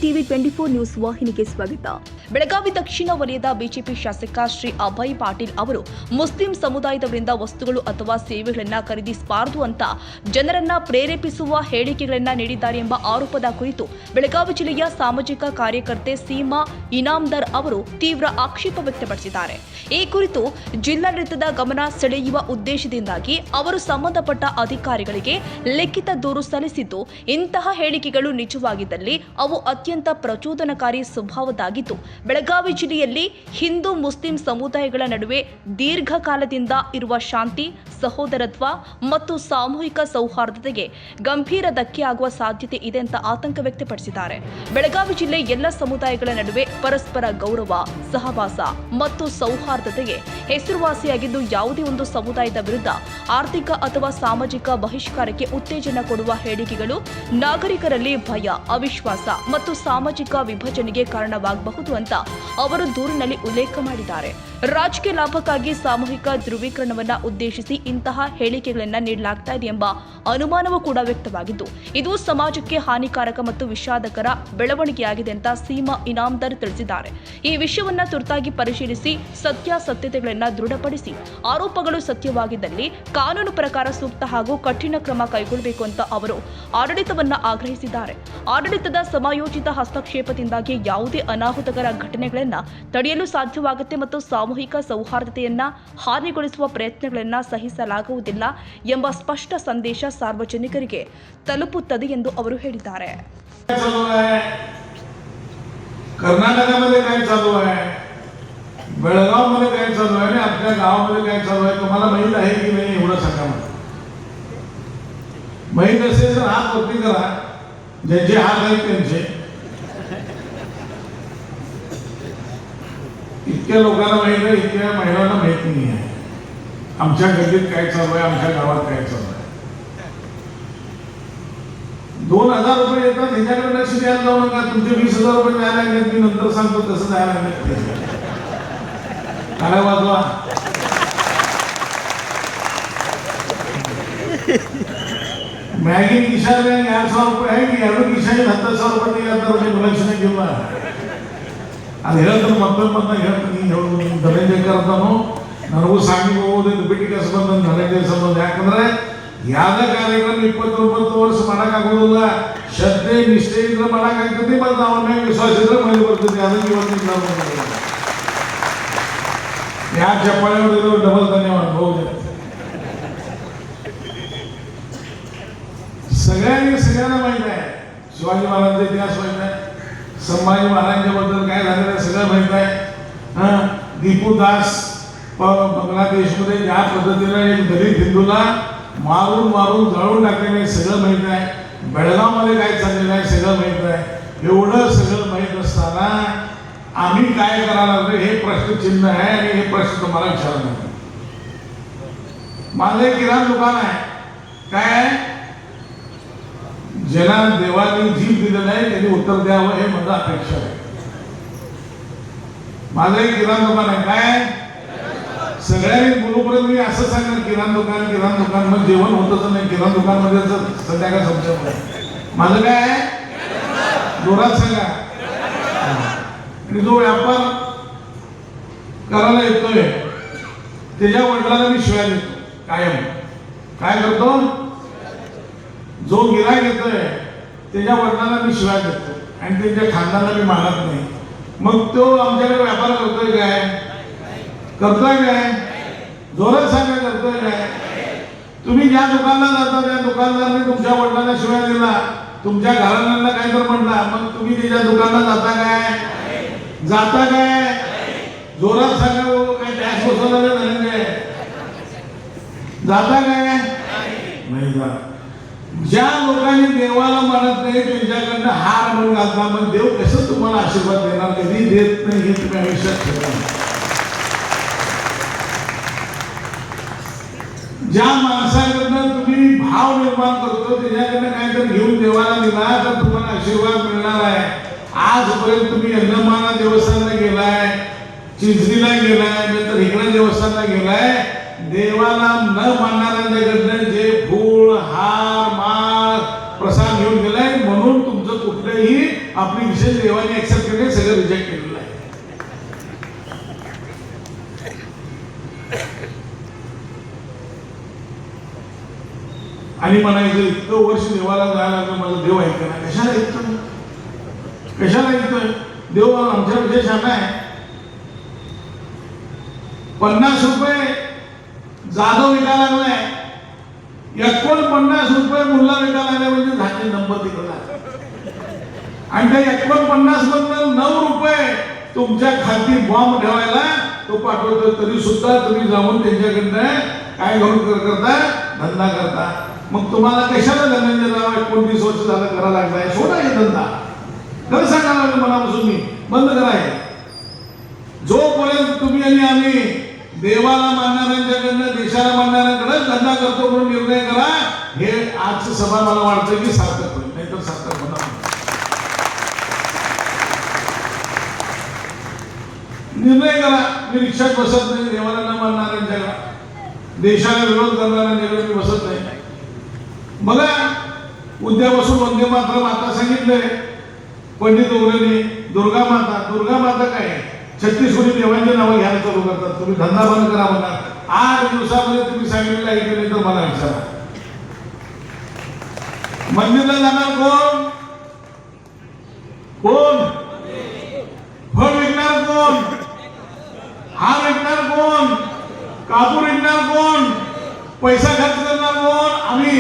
TV 24 news ವಾಹಿನಿಗೆ ಸ್ವಾಗತ. ಬೆಳಗಾವಿ ದಕ್ಷಿಣ ವಲಯದ ಬಿಜೆಪಿ ಶಾಸಕ ಶ್ರೀ ಅಭಯ್ ಪಾಟೀಲ್ ಅವರು ಮುಸ್ಲಿಂ ಸಮುದಾಯದವರಿಂದ ವಸ್ತುಗಳು ಅಥವಾ ಸೇವೆಗಳನ್ನು ಖರೀದಿಸಬಾರದು ಅಂತ ಜನರನ್ನ ಪ್ರೇರೇಪಿಸುವ ಹೇಳಿಕೆಗಳನ್ನು ನೀಡಿದ್ದಾರೆ ಎಂಬ ಆರೋಪದ ಕುರಿತು ಬೆಳಗಾವಿ ಜಿಲ್ಲೆಯ ಸಾಮಾಜಿಕ ಕಾರ್ಯಕರ್ತೆ ಸೀಮಾ ಇನಾಮದಾರ್ ಅವರು ತೀವ್ರ ಆಕ್ಷೇಪ ವ್ಯಕ್ತಪಡಿಸಿದ್ದಾರೆ. ಈ ಕುರಿತು ಜಿಲ್ಲಾಡಳಿತದ ಗಮನ ಸೆಳೆಯುವ ಉದ್ದೇಶದಿಂದಾಗಿ ಅವರು ಸಂಬಂಧಪಟ್ಟ ಅಧಿಕಾರಿಗಳಿಗೆ ಲಿಖಿತ ದೂರು ಸಲ್ಲಿಸಿದ್ದು, ಇಂತಹ ಹೇಳಿಕೆಗಳು ನಿಜವಾಗಿದ್ದಲ್ಲಿ ಅವು ಅತ್ಯಂತ ಪ್ರಚೋದನಕಾರಿ ಸ್ವಭಾವದಾಗಿದ್ದು, ಬೆಳಗಾವಿ ಜಿಲ್ಲೆಯಲ್ಲಿ ಹಿಂದೂ ಮುಸ್ಲಿಂ ಸಮುದಾಯಗಳ ನಡುವೆ ದೀರ್ಘಕಾಲದಿಂದ ಇರುವ ಶಾಂತಿ, ಸಹೋದರತ್ವ ಮತ್ತು ಸಾಮೂಹಿಕ ಸೌಹಾರ್ದತೆಗೆ ಗಂಭೀರ ಧಕ್ಕೆಯಾಗುವ ಸಾಧ್ಯತೆ ಇದೆ ಅಂತ ಆತಂಕ ವ್ಯಕ್ತಪಡಿಸಿದ್ದಾರೆ. ಬೆಳಗಾವಿ ಜಿಲ್ಲೆ ಎಲ್ಲ ಸಮುದಾಯಗಳ ನಡುವೆ ಪರಸ್ಪರ ಗೌರವ, ಸಹವಾಸ ಮತ್ತು ಸೌಹಾರ್ದತೆಗೆ ಹೆಸರುವಾಸಿಯಾಗಿದ್ದು, ಯಾವುದೇ ಒಂದು ಸಮುದಾಯದ ವಿರುದ್ಧ ಆರ್ಥಿಕ ಅಥವಾ ಸಾಮಾಜಿಕ ಬಹಿಷ್ಕಾರಕ್ಕೆ ಉತ್ತೇಜನ ಕೊಡುವ ಹೇಳಿಕೆಗಳು ನಾಗರಿಕರಲ್ಲಿ ಭಯ, ಅವಿಶ್ವಾಸ ಮತ್ತು ಸಾಮಾಜಿಕ ವಿಭಜನೆಗೆ ಕಾರಣವಾಗಬಹುದು ಅಂತ ಅವರು ದೂರಿನಲ್ಲಿ ಉಲ್ಲೇಖ ಮಾಡಿದ್ದಾರೆ. ರಾಜಕೀಯ ಲಾಭಕ್ಕಾಗಿ ಸಾಮೂಹಿಕ ಧ್ರುವೀಕರಣವನ್ನು ಉದ್ದೇಶಿಸಿ ಇಂತಹ ಹೇಳಿಕೆಗಳನ್ನು ನೀಡಲಾಗ್ತಾ ಇದೆ ಎಂಬ ಅನುಮಾನವೂ ಕೂಡ ವ್ಯಕ್ತವಾಗಿದ್ದು, ಇದು ಸಮಾಜಕ್ಕೆ ಹಾನಿಕಾರಕ ಮತ್ತು ವಿಷಾದಕರ ಬೆಳವಣಿಗೆಯಾಗಿದೆ ಅಂತ ಸೀಮಾ ಇನಾಮದಾರ್ ತಿಳಿಸಿದ್ದಾರೆ. ಈ ವಿಷಯವನ್ನು ತುರ್ತಾಗಿ ಪರಿಶೀಲಿಸಿ ಸತ್ಯಾಸತ್ಯತೆಗಳನ್ನು ದೃಢಪಡಿಸಿ ಆರೋಪಗಳು ಸತ್ಯವಾಗಿದ್ದಲ್ಲಿ ಕಾನೂನು ಪ್ರಕಾರ ಸೂಕ್ತ ಹಾಗೂ ಕಠಿಣ ಕ್ರಮ ಕೈಗೊಳ್ಳಬೇಕು ಅಂತ ಅವರು ಆಡಳಿತವನ್ನು ಆಗ್ರಹಿಸಿದ್ದಾರೆ. ಆಡಳಿತದ ಸಮಯೋಚಿತ ಹಸ್ತಕ್ಷೇಪದಿಂದಾಗಿ ಯಾವುದೇ ಅನಾಹುತಕರ ಘಟನೆಗಳನ್ನು ತಡೆಯಲು ಸಾಧ್ಯವಾಗುತ್ತೆ ಮತ್ತು ಸಾಮೂಹಿಕ ಸೌಹಾರ್ದತೆಯನ್ನು ಹಾನಿಗೊಳಿಸುವ ಪ್ರಯತ್ನಗಳನ್ನು ಸಹಿಸಲಾಗುವುದಿಲ್ಲ ಎಂಬ ಸ್ಪಷ್ಟ ಸಂದೇಶ ಸಾರ್ವಜನಿಕರಿಗೆ ತಲುಪುತ್ತದೆ ಎಂದು ಅವರು ಹೇಳಿದ್ದಾರೆ. कर्नाटकामध्ये काय चालू आहे, बेळगावमध्ये काय चालू आहे आणि आपल्या गावामध्ये काय चालू आहे तुम्हाला माहित आहे की नाही एवढं सांगा मला. माहित असेल तर हात वरती करा, ज्यांचे हात आहेत त्यांचे. इतक्या लोकांना माहित आहे, इतक्या महिलांना माहित नाही आहे आमच्या गल्लीत काय चालू आहे, आमच्या गावात काय चालू आहे. 2,000 रुपये येतात, ह्याच्याकडे लक्ष द्यायला जाऊ नका. तुमचे 20,000 रुपये द्यायला लागले, मी नंतर सांगतो तसं द्यायला लागले. काय वाजवा मॅगी किशान में 800 रुपये है कि 2 किशान 10,000 रुपये दिया लक्ष नाही घेऊन ಅದು ಹೇಳ್ತಾರೆ ಮತ್ತೊಮ್ಮೆ ಹೇಳ್ತೀನಿ. ಧನಂಜಯ ಅಂತಾನು ನನಗೂ ಸಾಂಗಿ ಹೋಗೋದು ಬಿಟ್ಟು ಕೆಲಸ ಬಂದ ಧನಂಜಯ ಸಂಬಂಧ. ಯಾಕಂದ್ರೆ ಯಾವುದೇ ಕಾರ್ಯಕ್ರಮ 29 ವರ್ಷ ಮಾಡೋಕ್ಕಾಗೋದಿಲ್ಲ. ಶ್ರದ್ಧೆ ನಿಷ್ಠೆಯಿಂದ ಮಾಡೋಕ್ಕಾಗ್ತದೆ, ಮತ್ತು ಅವನ ಮೇಲೆ ವಿಶ್ವಾಸ ಇದ್ರೆ ಮನೆ ಬರ್ತದೆ. ಅದಕ್ಕೆ ಇವತ್ತಿನ ನಾವು ಯಾರು ಚಪ್ಪಾಳೆ ಹೊಡೆದ್ರು ಡಬಲ್ ಧನ್ಯವಾದ. ಹೋಗಿ सगळ्यांना माहित आहे, शिवाजी महाराजांचा इतिहास माहित आहे, संभाजी महाराजांच्या बद्दल काय झालेलं सगळं माहित आहे. दीपू दास बांगलादेशमध्ये ज्या पद्धतीने एक दलित हिंदूला मारून जळून टाकलेलं सगळं माहित आहे. बेळगावमध्ये काय चाललेलं आहे सगळं माहित आहे. एवढं सगळं माहित असताना आम्ही काय करायला लागलो हे प्रश्नचिन्ह आहे आणि हे प्रश्न तुम्हाला विचारणार. माझं एक किराणा दुकान आहे. काय ज्यांना देवाने जीव दिलेलं आहे त्यांनी उत्तर द्यावं हे माझं अपेक्षा आहे. माझं एक किराणा दुकान आहे. काय सगळ्यांनी बोलूपर्यंत मी असं सांगणार किराणा दुकान मग जेवण होतच नाही. किराणा दुकान मध्ये संध्याकाळ समजा माझं काय आहे जोरात सांगा. आणि जो व्यापार करायला येतोय त्याच्या वडिलांना मी शिवाय देतो कायम. काय करतो, जो गिराईक येतोय त्याच्या वडिलांना मी शिवाय देतो आणि त्यांच्या खानदानाला मी मानत नाही. मग तो आमच्याकडे व्यापार करतोय काय, जोरात सांगा करतोय काय. तुम्ही ज्या दुकानला जाता त्या दुकानदाराने तुमच्या वडिलांना शिवाय दिला, तुमच्या घराण्यांना काय तर म्हणला, मग तुम्ही त्याच्या दुकानला जाता काय, जोरात सांगा. काय टॅक्स बसवला नाही, जाता काय नाही जात. ज्या लोकांनी देवाला मानत नाही त्यांच्याकडनं हार म्हणून घालता, मग देव कसं तुम्हाला आशीर्वाद देणार, कधी देत नाही हे तुम्ही आयुष्यात ठेवा. ज्या माणसाकडनं तुम्ही भाव निर्माण करतो त्याच्याकडनं काहीतरी घेऊन देवाला दिला तर तुम्हाला आशीर्वाद मिळणार आहे. आजपर्यंत तुम्ही यंगमाना देवस्थानला गेलाय, चिंचणीला गेलाय, नंतर इकडे देवस्थानला गेलाय, देवाला न मानणाऱ्यांच्याकडनं जे फूल हार माळ प्रसाद घेऊन गेलाय, म्हणून तुमचं कुठलंही आपली विशेष देवाने ऍक्सेप्ट केले, सगळं रिजेक्ट केलेलं आहे. आणि म्हणायचं इतकं वर्ष देवाला जायला लागलं, माझं देव ऐकतं ना. कशाला ऐकतो, कशाला ऐकतोय? देव आमच्यापेक्षा छान आहे. 50 रुपये जाधव विकायला लागलाय, 49 रुपये मुल्ला विकायला लागलाय, म्हणजे झाले नंबर तिकडला. आणि त्या 49 मधून 9 रुपये तुमच्या खाती बॉम्ब ठेवायला तो पाठवतो. तरी सुद्धा तुम्ही जाऊन त्यांच्याकडनं काय घेऊन करता, धंदा करता. मग तुम्हाला कशाला धनंजयराव 29 वर्ष झालं करायला लागलाय? सोडा हे धंदा. खरं सांगायला लागलं मनापासून मी बंद कराय. जोपर्यंत तुम्ही आणि आम्ही देवाला मानणाऱ्यांच्याकडनं, देशाला मानणाऱ्यांकडे धंदा करतो म्हणून निर्णय करा. हे आजची सभा मला वाटतं की सार्थक होईल, नाहीतर सार्थक होणार नाही. निर्णय करा. मी रिक्षात बसत नाही, देवाला न मानणाऱ्यांच्याकडे, देशाला विरोध करणाऱ्यांच्याकडे मी बसत नाही. बघा, उद्यापासून वंदे मातरम आता सांगितलंय पंडित उगलेंनी. दुर्गा माता काय 36 कोटी देवांची नावं घ्यायला चालू करतात. तुम्ही धंदा बंद करा म्हणा. 8 दिवसामध्ये तुम्ही सांगितलं ऐकलं नाही तर मला विचारा. मंदिरला जाणार कोण? फळ विकणार कोण? हार विकणार कोण? कापूर विकणार कोण? पैसा खर्च करणार कोण? आम्ही.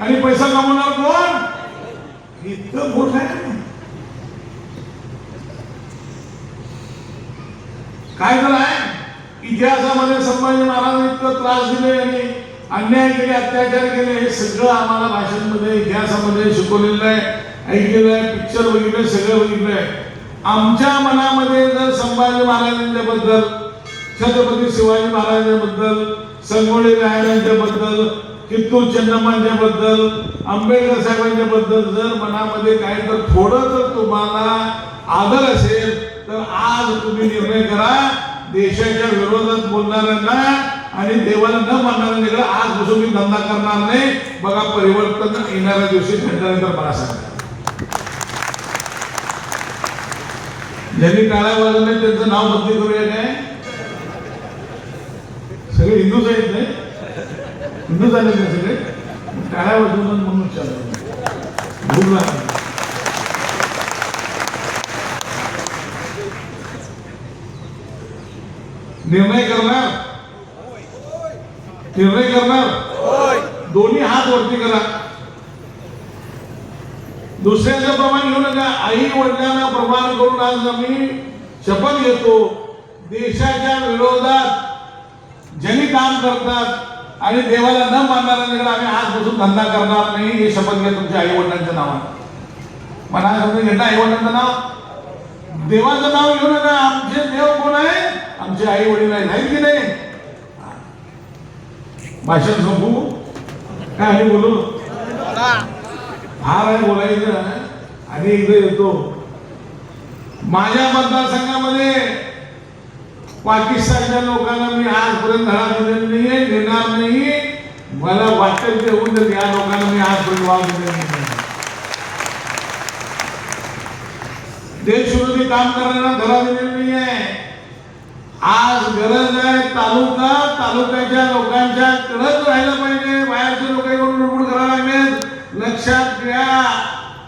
आणि पैसा कमवणार कोण? इतकं मोठ आहे. काय तर आहे इतिहासामध्ये संभाजी महाराज इतकं त्रास दिले आणि अन्याय केले, अत्याचार केले, हे सगळं आम्हाला भाषणांमध्ये, इतिहासामध्ये शिकवलेलं आहे, ऐकलेलं आहे, पिक्चर बघितलंय, सगळं बघितलंय. आमच्या मनामध्ये जर संभाजी महाराजांच्याबद्दल, छत्रपती शिवाजी महाराजांबद्दल, संगोली रायांच्याबद्दल, कित्तूर चन्नम्मांच्याबद्दल, आंबेडकर साहेबांच्याबद्दल जर मनामध्ये काय तर थोडं जर तुम्हाला आदर असेल तर आज तुम्ही निर्णय करा. देशाच्या विरोधात बोलणाऱ्यांना आणि देवाला न मानणाऱ्यांकडे आजपासून मी धंदा करणार नाही. बघा, परिवर्तन येणाऱ्या दिवशी घडल्यानंतर मला सांगा. ज्यांनी टाळ्या वाजवल्या त्यांचं नाव बदली करूया काय? सगळे हिंदूच आहेत नाही? हिंदू झाले ना सगळे? टाळ्या वाजवून म्हणून चालू भूक लागली. निर्णय करणार, दोन्ही हात वरती करा. दुसऱ्याचं प्रमाण घेऊ नका. आई वडिलांना प्रमाण करून आज आम्ही शपथ घेतो, देशाच्या विरोधात ज्यांनी काम करतात आणि देवाला न मानणाऱ्यांकडे आम्ही आजपासून धंदा करणार नाही. हे शपथ घ्या तुमच्या आई वडिलांच्या नावाने. मला समजा घेतलं आई वडिलांचं नाव, देवाचं नाव घेऊ नका. आमचे देव कोण आहे? आमचे आई वडील आहेत की नाही? भाषण संपू काय आणि बोलू? फार आहे बोलायचं. आणि इकडे येतो, माझ्या मतदारसंघामध्ये पाकिस्तानच्या लोकांना मी आजपर्यंत धडा दिलेला नाहीये, देणार नाही. मला वाटेल ते होऊन तर या लोकांना मी आजपर्यंत वाव दिलेला नाही. देशविरोधी काम करणाऱ्यांना धडा दिलेला नाही आहे. आज गरज आहे तालुक्याच्या लोकांच्या कडक राहायला पाहिजे. बाहेरचे लोक येऊन लुडबुड करायला लागलेत. लक्षात घ्या,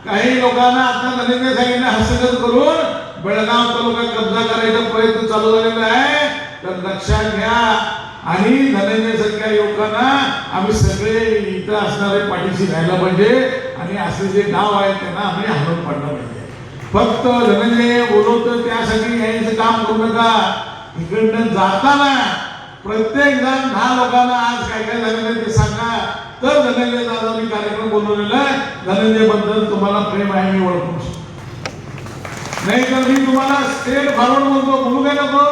काही लोकांना आता नरेंद्र सांगितलं हस्तगत करून बेळगाव तालुका कब्जा करायचा प्रयत्न चालू झालेला आहे. तर लक्षात घ्या. आणि धनंजयसारख्या युवकांना आम्ही सगळे इथं असणारे पाठीशी राहायला पाहिजे आणि असले जे गाव आहेत त्यांना आम्ही हलवून पाडलं पाहिजे. फक्त धनंजय बोलवतो त्यासाठी यायचं काम करू नका. इकडनं जाताना प्रत्येक जण 10 लोकांना आज काय काय झालेलं ते सांगा. तर धनंजय दादांनी कार्यक्रम बोलवलेला आहे. धनंजय बद्दल तुम्हाला प्रेम आहे मी ओळखू शकतो. नाही तर मी तुम्हाला स्टेट फॉरवर्ड म्हणतो, बोलू काय नको.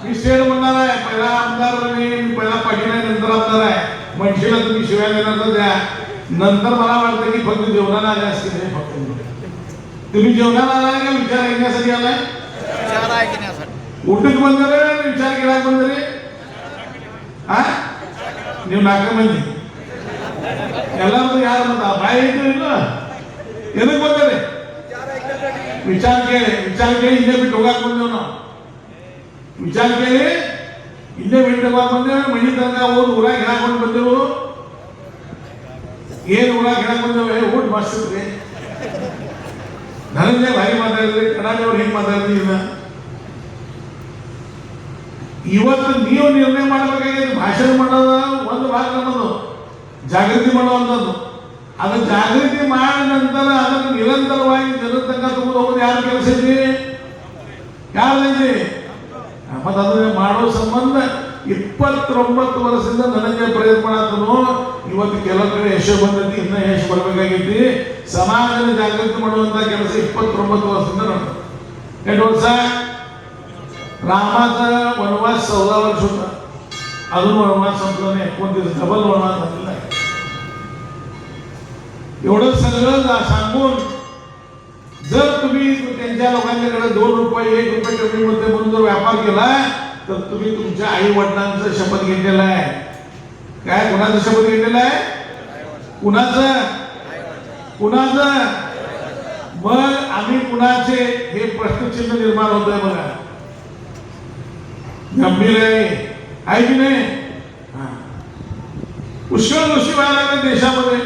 मी स्टेट म्हणणार आहे. पहिला आमदार मी, पहिला पाटील आहे, नंतर आमदार आहे. मनशीला तुम्ही शिवाय देणार तर द्या. नंतर मला वाटतं की फक्त जेवणाला आले असतील. हे फक्त तुम्ही जेवणाला आलाय का विचार ऐकण्यासाठी आलाय? उठक बंद करे, विचार केला बंद करे. हा ನೀವು ನಾಲ್ಕು ಮಂದಿ ಎಲ್ಲರೂ ಯಾರು ಬಂದ ಬಾಯಿ ಇಟ್ಟು ಇಲ್ಲ ಎದಕ್ಕೆ ಬಂದರೆ ವಿಚಾರ ಕೇಳಿ ಇಲ್ಲೇ ಬಿಟ್ಟು ಹೋಗಾಕ್ ಬಂದೇವ್ ನಾವು. ವಿಚಾರ ಕೇಳಿ ಇಲ್ಲೇ ಬಿಟ್ಟು ಹೋಗಾಕ್ ಬಂದೇವೆ. ಮನಿ ತನಕ ಹೋದ್ ಊರಾಗ ಹೇಳಕೊಂಡು ಬಂದೆವು. ಏನು ಊರಾಗ ಹೇಳಕ್ ಬಂದೇವೆ? ಊಟ ಮಸ್ತ್ ಇದ್ರಿ, ಧನಂಜಯ ಭಾರಿ ಮಾತಾಡಿದ್ರಿ, ಕಡಾಡಿ ಅವ್ರು ಹೆಂಗ್ ಮಾತಾಡಿದ್ರಿ. ಇಲ್ಲ ಇವತ್ತು ನೀವು ನಿರ್ಣಯ ಮಾಡಬೇಕಾಗಿದೆ. ಭಾಷಣ ಮಾಡೋದ ಒಂದು ಭಾಗ ನಮ್ಮದು, ಜಾಗೃತಿ ಮಾಡುವಂಥದ್ದು. ಅದು ಜಾಗೃತಿ ಮಾಡಿದ ನಂತರ ಅದನ್ನು ನಿರಂತರವಾಗಿ ಜನರ ತನಕ ತಗೊಂಡು ಹೋಗೋದು ಯಾರ ಕೆಲಸ ಐತಿ? ಯಾರೈತಿ? ಮತ್ತು ಅದನ್ನ ಮಾಡೋ ಸಂಬಂಧ 29 ವರ್ಷದಿಂದ ಧನಂಜಯ ಪ್ರಯತ್ನ ಮಾಡತ್ತನು. ಇವತ್ತು ಕೆಲವು ಕಡೆ ಯಶೋ ಬಂದೈತಿ, ಇನ್ನೂ ಯಶ್ ಬರಬೇಕಾಗೈತಿ. ಸಮಾಜದ ಜಾಗೃತಿ ಮಾಡುವಂತ ಕೆಲಸ 29 ವರ್ಷದಿಂದ ನಡೆದ. ಎಷ್ಟು ವರ್ಷ? ರಾಮಾचा वनवास 14 वर्ष होता. अजून वनवास संपला नाही. 29 डबल वनवास झालेला आहे. एवढं सगळं सांगून जर तुम्ही त्यांच्या लोकांच्याकडे 2 रुपये 1 रुपये कमी मध्ये म्हणून जर व्यापार केला तर तुम्ही तुमच्या आई वडिलांचा शपथ घेतलेला आहे. काय? कुणाचा शपथ घेतलेला आहे? कुणाचं? मग आम्ही कुणाचे? हे प्रश्नचिन्ह निर्माण होत आहे. बघा, गंभीर आहे की नाही? पुष्कळ गोष्टी व्हायला लागल्या देशामध्ये.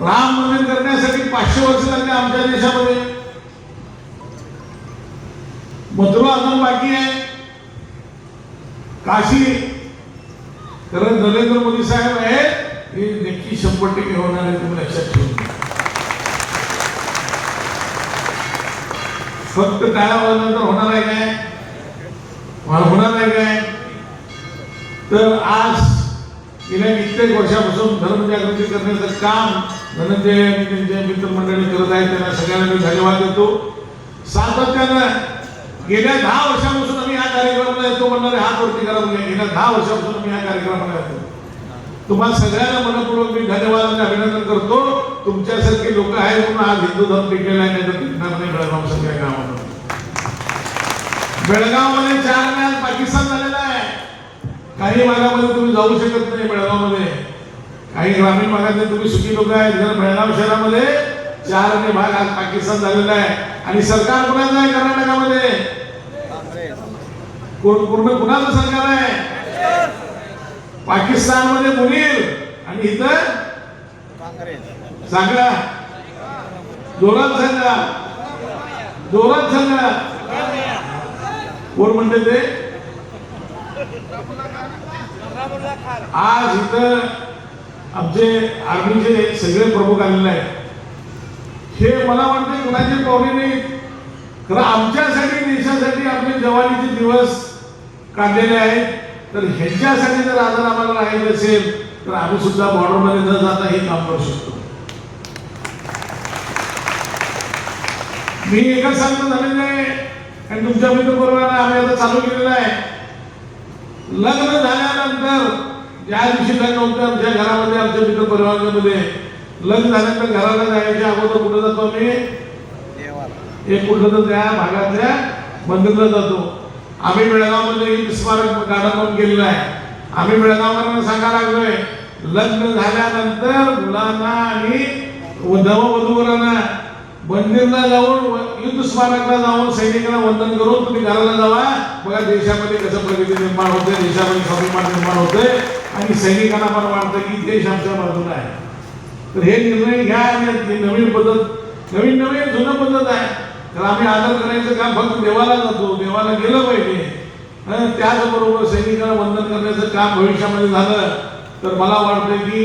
राम मंदिर करण्यासाठी 500 वर्ष लागले आमच्या देशामध्ये. मथुरा अजून बाकी आहे. काशी कारण नरेंद्र मोदी साहेब आहेत, हे नक्की 100% होणार आहे. तुम्ही लक्षात ठेवून फक्त टाळावाल्यानंतर होणार आहे काय? होणार आहे काय? तर आज गेल्या कित्येक वर्षापासून धर्मजागृती करण्याचं काम धनंजय आणि त्यांच्या मित्रमंडळी करत आहेत. त्यांना सगळ्यांना मी धन्यवाद देतो. सातत्यानं गेल्या 10 वर्षापासून आम्ही या कार्यक्रमाला येतो. म्हणणारे हात वरती करा. गेल्या 10 वर्षापासून आम्ही या कार्यक्रमाला येतो. तुम्हाला सगळ्यांना मनपूर्वक मी धन्यवाद आणि अभिनंदन करतो. तुमच्यासारखे लोक आहेत म्हणून आज हिंदू धर्म टिकलेला आहे. नाही तर टिकणार नाही. बेळगाव सगळ्या गावामध्ये, बेळगावमध्ये 4 महिन्यात पाकिस्तान झालेला आहे. काही भागामध्ये तुम्ही जाऊ शकत नाही. बेळगावमध्ये काही ग्रामीण भागातले तुम्ही सुखी लोक आहेत. जर बेळगाव शहरामध्ये 4 भाग आज पाकिस्तान झालेला आहे. आणि सरकार कुणाचं आहे? कर्नाटकामध्ये पूर्ण कुणाचं सरकार आहे? पाकिस्तान मध्ये मुनीर आणि इथं सांगा, जोरात सांगा, जोरात सांगा. कोण म्हणते ते? आज इथं आमचे आर्मीचे सगळे प्रमुख आलेले आहेत. हे मला वाटते कुणाचे पाहुणे नाही, खरं आमच्यासाठी देशासाठी आपले जवानीचे दिवस काढलेले आहेत. तर ह्यांच्यासाठी जर आदर आम्हाला राहायचं असेल तर आम्ही सुद्धा बॉर्डरमध्ये न जाता हे काम करू शकतो. मी एकच सांगतो धनंजय आणि तुमच्या मित्रपरिवाराने आम्ही आता चालू केलेलं आहे. लग्न झाल्यानंतर ज्या दिवशी लग्न होतं आमच्या घरामध्ये, आमच्या मित्रपरिवारामध्ये लग्न झाल्यानंतर घराला जायच्या अगोदर कुठं जातो आम्ही? एक कुठलं तर त्या भागातल्या मंदिरला जातो. आम्ही बेळगावमध्ये स्मारक गार्डन म्हणून गेलेलं आहे. आम्ही बेळगावकरांना सांगायला लागलोय, लग्न झाल्यानंतर मुलांना आणि नववधूवरांना मंदिरला जाऊन, युद्ध स्मारकला जाऊन सैनिकांना वंदन करून तुम्ही घराला जावा. बघा देशामध्ये कसं प्रगती निर्माण होते, देशामध्ये स्वाभिमान निर्माण होते आणि सैनिकांना पण वाटतं की देश आमच्या बाजूला आहे. तर हे निर्णय घ्या. आणि नवीन पद्धत, नवीन जुनं पद्धत आहे. तर आम्ही आदर करायचं काम फक्त देवाला जातो, देवाला गेलं पाहिजे. त्याचबरोबर सैनिकांना वंदन करण्याचं काम भविष्यामध्ये झालं तर मला वाटतं की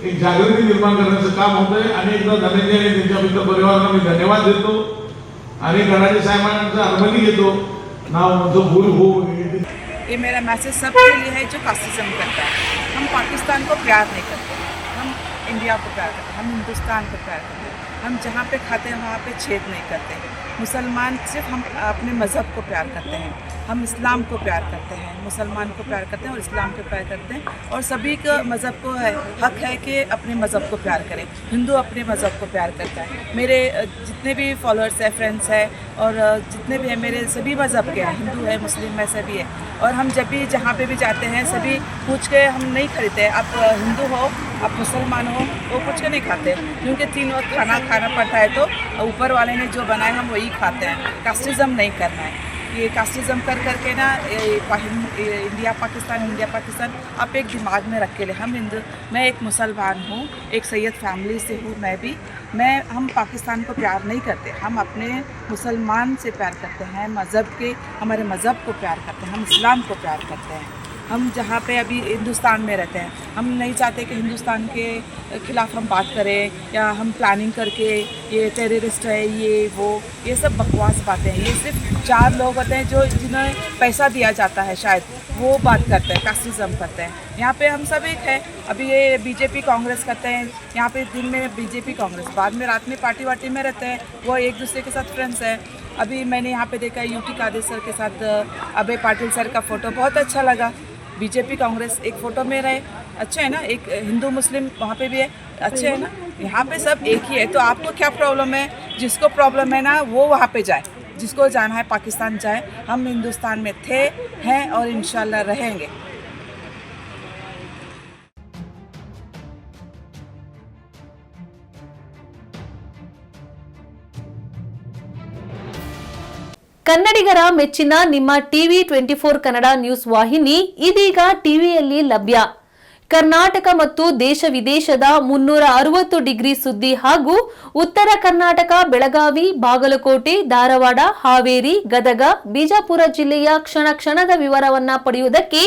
एक जागृती निर्माण करण्याचं काम होतंय. आणि एकदा धनंजय आणि त्यांच्या मित्र परिवारांना मी धन्यवाद देतो आणि गडाडी साहेबांचा आभारी घेतो. नाव माझं भूल हो. ये मेरा मैसेज सबके लिए है जो कास्टिज्म करता है. हम पाकिस्तान को प्यार नहीं करते, हम इंडिया को प्यार करते हैं, हम हिंदुस्तान को प्यार करते हैं. हम जहाँ पे खाते हैं वहाँ पे छेद नहीं करते. मुसलमान सिर्फ हम अपने मज़हब को प्यार करते हैं. हम इस्लाम को प्यार करते हैं, मुसलमान को प्यार करते हैं और इस्लाम को प्यार करते हैं. और सभी का मज़हब को हक है कि अपने मज़हब को प्यार करें. हिंदू अपने मज़हब को प्यार करता है. मेरे जितने भी फॉलोअर्स हैं, फ्रेंड्स हैं, और जितने भी हैं मेरे सभी मज़हब के हैं, हिंदू है, मुस्लिम है, सभी है। और हम जब भी जहाँ पे भी जाते हैं सभी पूछ के हम नहीं खरीदते। आप हिंदू हो, आप मुसलमान हो, वो पूछ के नहीं खाते, क्योंकि 3 वक्त खाना खाना पड़ता है, तो ऊपर वाले ने जो बनाए हम वही खाते हैं। कास्टिज़म नहीं करना है। ये कास्टिज़म कर करके ना इंडिया पाकिस्तान आप एक दिमाग में रख के ले। हम हिंदू, मैं एक मुसलमान हूँ, एक सैयद फैमिली से हूँ हम पाकिस्तान को प्यार नहीं करते, हम अपने मुसलमान से प्यार करते हैं, हमारे मज़हब को प्यार करते हैं, हम इस्लाम को प्यार करते हैं। हम जहाँ पे अभी हिंदुस्तान में रहते हैं, हम नहीं चाहते कि हिंदुस्तान के खिलाफ हम बात करें या हम प्लानिंग करके ये टेररिस्ट है, ये सब बकवास बातें हैं। ये सिर्फ 4 लोग होते हैं जो जिन्हें पैसा दिया जाता है, शायद वो बात करते हैं, कास्टिज़म करते हैं। यहाँ पे हम सब एक है। अभी ये बीजेपी कांग्रेस करते हैं, यहाँ पे दिन में बीजेपी कांग्रेस, बाद में रात में पार्टी वार्टी में रहते हैं, वो एक दूसरे के साथ फ्रेंड्स है। अभी मैंने यहाँ पे देखा यूटी कादिर सर के साथ अभय पाटिल सर का फ़ोटो बहुत अच्छा लगा। बीजेपी कांग्रेस एक फ़ोटो में रहे, अच्छे है ना। एक हिंदू मुस्लिम वहाँ पे भी है, अच्छे है ना। यहाँ पे सब एक ही है, तो आपको क्या प्रॉब्लम है? जिसको प्रॉब्लम है ना वो वहाँ पे जाए, जिसको जाना है पाकिस्तान जाए। हम हिंदुस्तान में थे, हैं और इंशाल्लाह रहेंगे। ಕನ್ನಡಿಗರ ಮೆಚ್ಚಿನ ನಿಮ್ಮ ಟಿವಿ 24 ಕನ್ನಡ ನ್ಯೂಸ್ ವಾಹಿನಿ ಇದೀಗ ಟಿವಿಯಲ್ಲಿ ಲಭ್ಯ. ಕರ್ನಾಟಕ ಮತ್ತು ದೇಶ ವಿದೇಶದ 360 ಡಿಗ್ರಿ ಸುದ್ದಿ ಹಾಗೂ ಉತ್ತರ ಕರ್ನಾಟಕ, ಬೆಳಗಾವಿ, ಬಾಗಲಕೋಟೆ, ಧಾರವಾಡ, ಹಾವೇರಿ, ಗದಗ, ಬಿಜಾಪುರ ಜಿಲ್ಲೆಯ ಕ್ಷಣ ಕ್ಷಣದ ವಿವರವನ್ನ ಪಡೆಯುವುದಕ್ಕೆ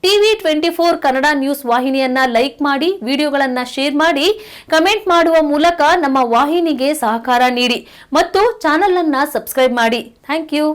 ಟಿವಿ 24 ಕನ್ನಡ ನ್ಯೂಸ್ ವಾಹಿನಿಯನ್ನ ಲೈಕ್ ಮಾಡಿ, ವಿಡಿಯೋಗಳನ್ನ ಶೇರ್ ಮಾಡಿ, ಕಮೆಂಟ್ ಮಾಡುವ ಮೂಲಕ ನಮ್ಮ ವಾಹಿನಿಗೆ ಸಹಕಾರ ನೀಡಿ ಮತ್ತು ಚಾನೆಲ್ ಅನ್ನ ಸಬ್ಸ್ಕ್ರೈಬ್ ಮಾಡಿ. Thank you.